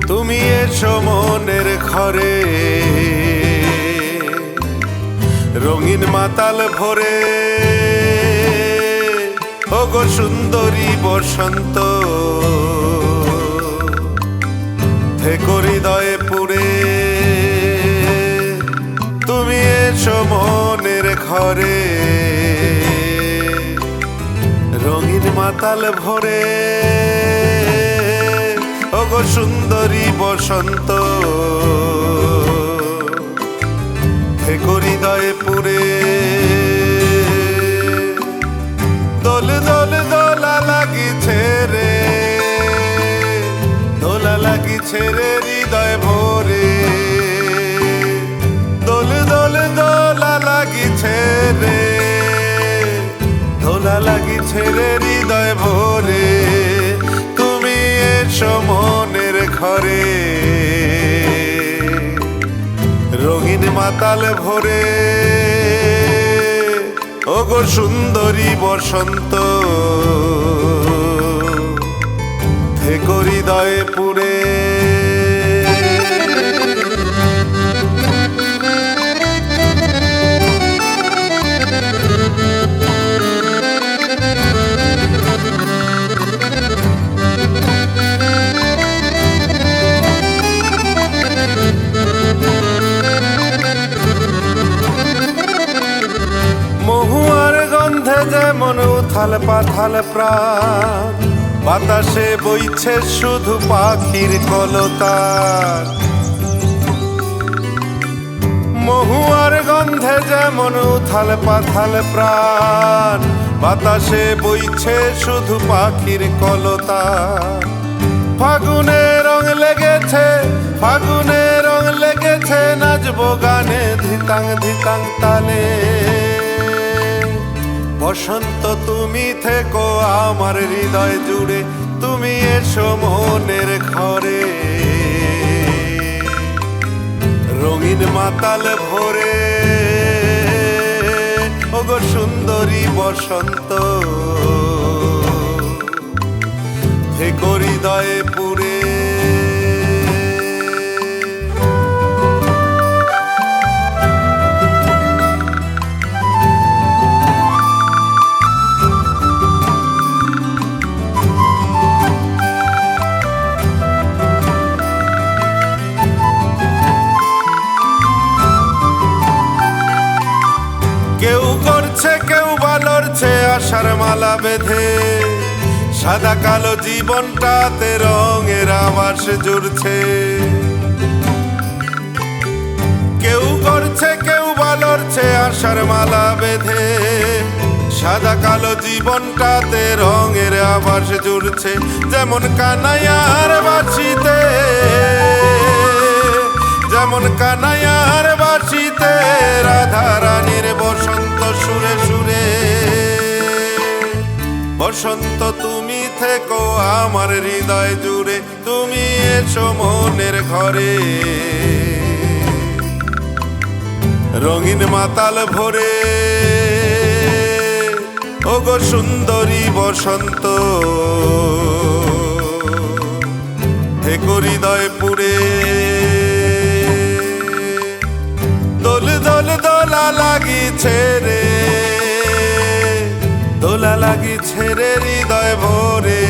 তুমি এসো মনের ঘরে, রঙিন মাতাল ভরে, ওগো সুন্দরী বসন্ত, থেকো হৃদয়ে পুরে। তুমি এসো মনের ঘরে, রঙিন মাতাল ভরে, ওগো সুন্দরী বসন্ত, থেকো হৃদয়ে পুরে। দোল দোল দোলা লাগিছে রে, দোলা লাগিছে রে হৃদয় ভরে। দোল দোল দোলা লাগিছে রে, দোলা লাগিছে রে হৃদয় ভরে। মনের ঘরে, রঙিন মাতাল ভরে, ওগো সুন্দরী বসন্ত, থেকো হৃদয়ে পুরে। মহুয়ার গন্ধে যেমন উথাল পাথাল প্রাণ, বাতাসে বইছে শুধু পাখির কলতান। মহুয়ার গন্ধে যেমন উথাল পাথাল প্রাণ, বাতাসে বইছে শুধু পাখির কলতান। ফাগুনে রং লেগেছে, ফাগুনে রং লেগেছে, নাচবো গানে ধিতাং ধিতাং তালে। বসন্ত তুমি থেকো আমার হৃদয় জুড়ে, তুমি এসো মনের ঘরে, রঙিন মাতাল ভরে, ওগো সুন্দরী বসন্ত, থেকো হৃদয়ে পুরে। কেউ করছে কেউ বা লড়ছে আশার মালা বেঁধে, সাদা কালো জীবনটাতে রঙের আবাস জুড়ছে। কেউ করছে কেউ বা লড়ছে আশার মালা বেঁধে, সাদা কালো জীবনটাতে রঙের আবাস জুড়ছে। যেমন কানাইয়ার বাঁশিতে, যেমন কানাইয়ার বাঁশিতে, রাধা রানীর বসন্ত সুরে সুরে। বসন্ত তুমি থেকো আমার হৃদয় জুড়ে, তুমি এসো মনের ঘরে, রঙিন মাতাল ভরে, ওগো সুন্দরী বসন্ত, থেকো হৃদয় পুরে। দোল দোল দোলা লাগিছে রে, দোলা লাগিছে রে হৃদয় ভরে।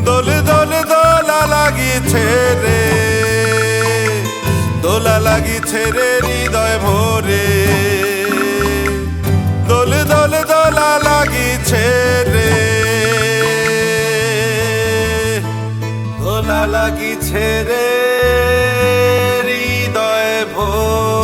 দোল দোল দোলা লাগিছে রে, দোলা লাগিছে রে হৃদয় ভরে। দোল দোল দোলা লাগিছে রে, দোলা লাগিছে রে হৃদয় ভরে।